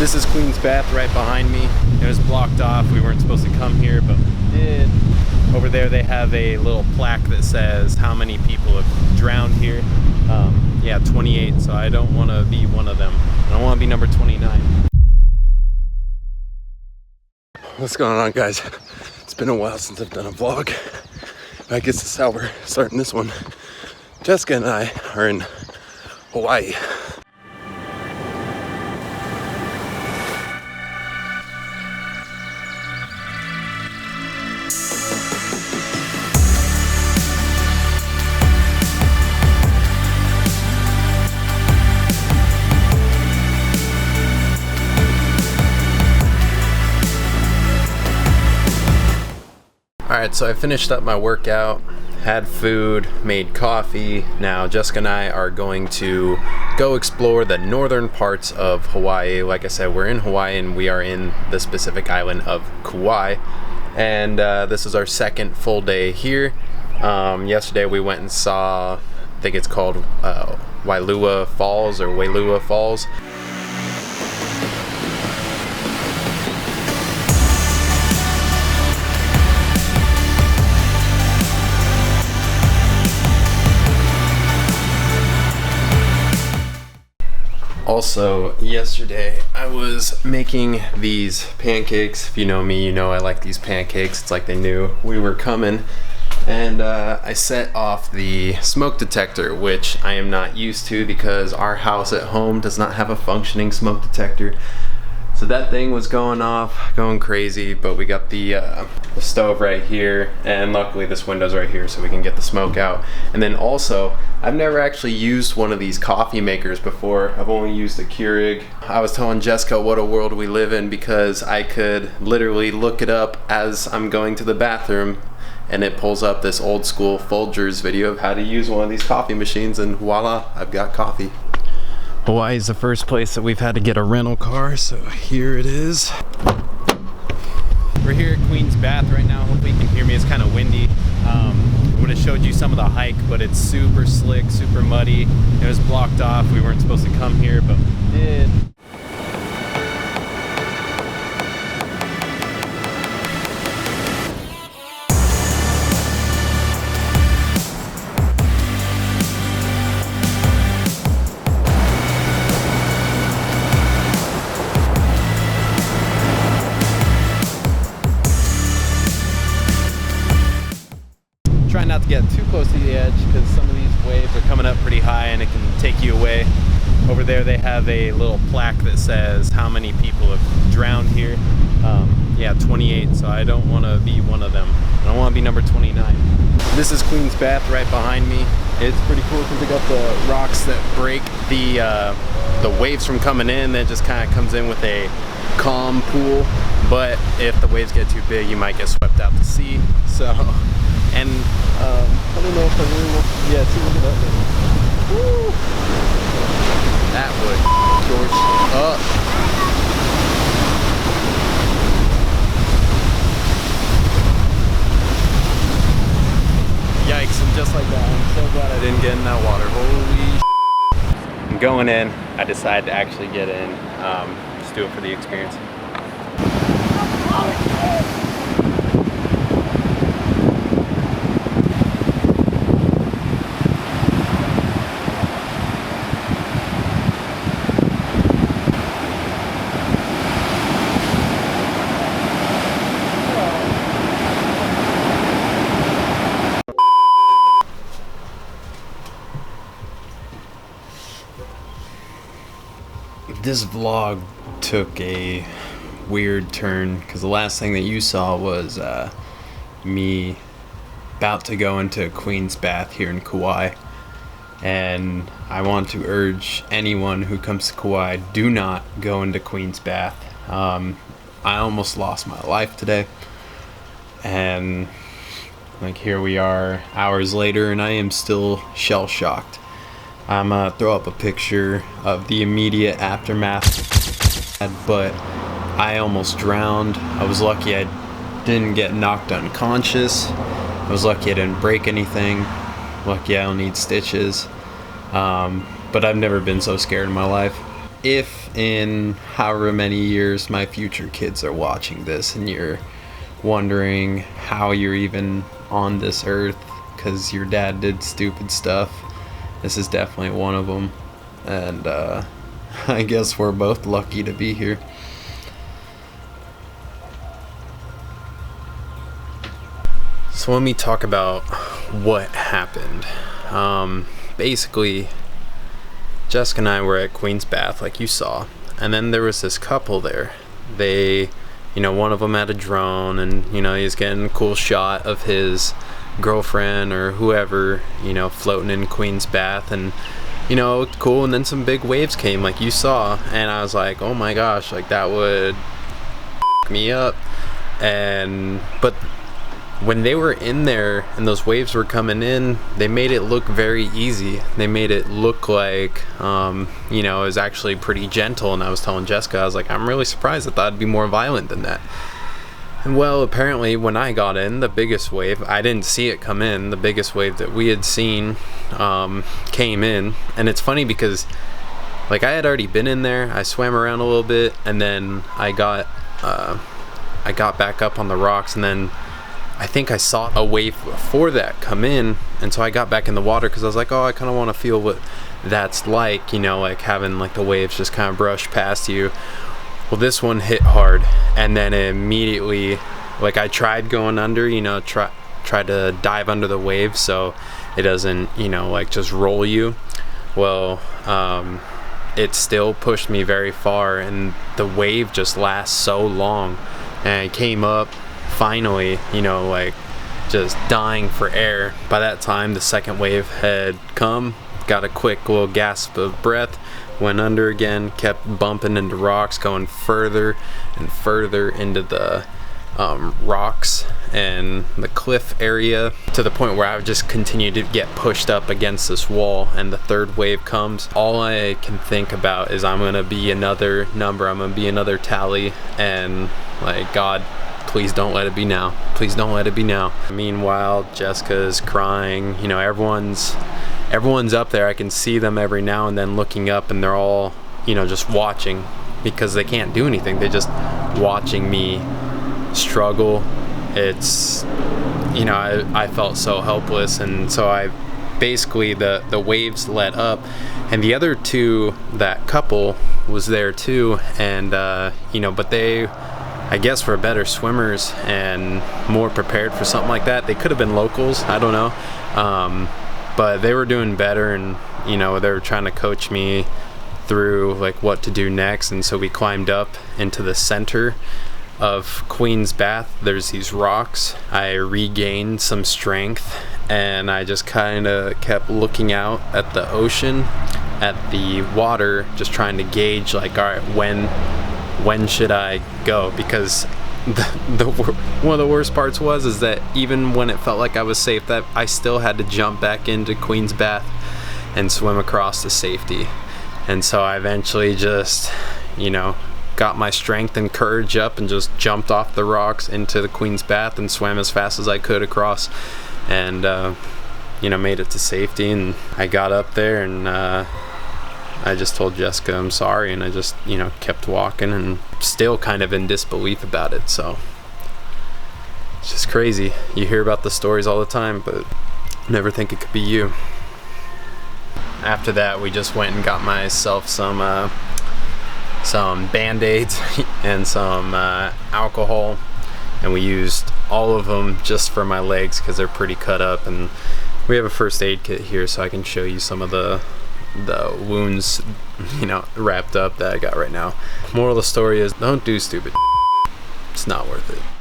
This is Queen's Bath right behind me. It was blocked off. We weren't supposed to come here, but we did. Over there they have a little plaque that says how many people have drowned here. Yeah, 28, so I don't want to be one of them. I don't want to be number 29. What's going on, guys? It's been a while since I've done a vlog. I guess it's how we're starting this one. Jessica and I are in Hawaii. Alright, so I finished up my workout, had food, made coffee. Now Jessica and I are going to go explore the northern parts of Hawaii. Like I said, we're in Hawaii and we are in the specific island of Kauai. And this is our second full day here. Yesterday we went and saw, I think it's called Wailua Falls. Also, yesterday I was making these pancakes. If you know me, you know I like these pancakes. It's like they knew we were coming. And I set off the smoke detector, which I am not used to because our house at home does not have a functioning smoke detector. So that thing was going off, going crazy, but we got the stove right here, and luckily this window's right here so we can get the smoke out. And then also, I've never actually used one of these coffee makers before. I've only used a Keurig. I was telling Jessica what a world we live in because I could literally look it up as I'm going to the bathroom and it pulls up this old school Folgers video of how to use one of these coffee machines, and voila, I've got coffee. Hawaii is the first place that we've had to get a rental car, so here it is. We're here at Queen's Bath right now. Hopefully you can hear me. It's kind of windy. I would have showed you some of the hike, but it's super slick, super muddy. It was blocked off. We weren't supposed to come here, but we did. Try not to get too close to the edge because some of these waves are coming up pretty high and it can take you away. Over there they have a little plaque that says how many people have drowned here. Yeah, 28, so I don't want to be one of them. I don't want to be number 29. This is Queen's Bath right behind me. It's pretty cool because they got the rocks that break the waves from coming in. That just kind of comes in with a calm pool, but if the waves get too big you might get swept out to sea. So, and I don't know if I really want to, yeah, see, look at that thing. Woo! That would George up. Yikes, and just like that, I'm so glad I didn't get in that water. Holy I'm going in. I decided to actually get in. Just do it for the experience. This vlog took a weird turn because the last thing that you saw was me about to go into Queen's Bath here in Kauai, and I want to urge anyone who comes to Kauai, do not go into Queen's Bath. I almost lost my life today, and like here we are hours later and I am still shell-shocked. I'm gonna throw up a picture of the immediate aftermath, but I almost drowned. I was lucky I didn't get knocked unconscious. I was lucky I didn't break anything. Lucky I don't need stitches. But I've never been so scared in my life. if in however many years my future kids are watching this and you're wondering how you're even on this earth because your dad did stupid stuff, this is definitely one of them. And I guess we're both lucky to be here. So let me talk about what happened. Basically, Jessica and I were at Queen's Bath, like you saw, and then there was this couple there. They, one of them had a drone, and he's getting a cool shot of his girlfriend or whoever, floating in Queen's Bath, and it looked cool. And then some big waves came, like you saw, and I was like, oh my gosh, like that would me up. But when they were in there and those waves were coming in, they made it look very easy. They made it look like, it was actually pretty gentle. And I was telling Jessica, I was like, I'm really surprised. I thought it'd be more violent than that. And well, apparently when I got in, the biggest wave, I didn't see it come in. The biggest wave that we had seen came in. And it's funny because, like, I had already been in there. I swam around a little bit, and then I got back up on the rocks, and then I think I saw a wave before that come in, and so I got back in the water because I was like, oh, I kind of want to feel what that's like, like having like the waves just kind of brush past you. Well, this one hit hard, and then immediately, like, I tried going under, try to dive under the wave so it doesn't, like just roll you. Well, it still pushed me very far, and the wave just lasts so long, and it came up finally, like just dying for air. By that time, the second wave had come, got a quick little gasp of breath, went under again, kept bumping into rocks, going further and further into the rocks and the cliff area, to the point where I would just continue to get pushed up against this wall. And the third wave comes. All I can think about is I'm gonna be another number, I'm gonna be another tally, and like, God, please don't let it be now. Please don't let it be now. Meanwhile, Jessica's crying. Everyone's up there. I can see them every now and then looking up, and they're all, just watching because they can't do anything. They're just watching me struggle. It's, I felt so helpless, and so I basically, the waves let up, and the other two, that couple was there too, and but they, I guess, were better swimmers and more prepared for something like that. They could have been locals, I don't know, but they were doing better, and they were trying to coach me through like what to do next. And so we climbed up into the center of Queen's Bath. There's these rocks. I regained some strength, and I just kind of kept looking out at the ocean, at the water, just trying to gauge like, all right, when should I go? Because one of the worst parts is that even when it felt like I was safe, that I still had to jump back into Queen's Bath and swim across to safety. And so I eventually just, got my strength and courage up and just jumped off the rocks into the Queen's Bath and swam as fast as I could across, and made it to safety. And I got up there, and I just told Jessica I'm sorry, and I just, kept walking, and still kind of in disbelief about it. So it's just crazy. You hear about the stories all the time, but never think it could be you. After that, we just went and got myself some Band-Aids and some alcohol, and we used all of them just for my legs because they're pretty cut up. And we have a first aid kit here, so I can show you some of the wounds, wrapped up that I got right now. Moral of the story is, don't do stupid. It's not worth it.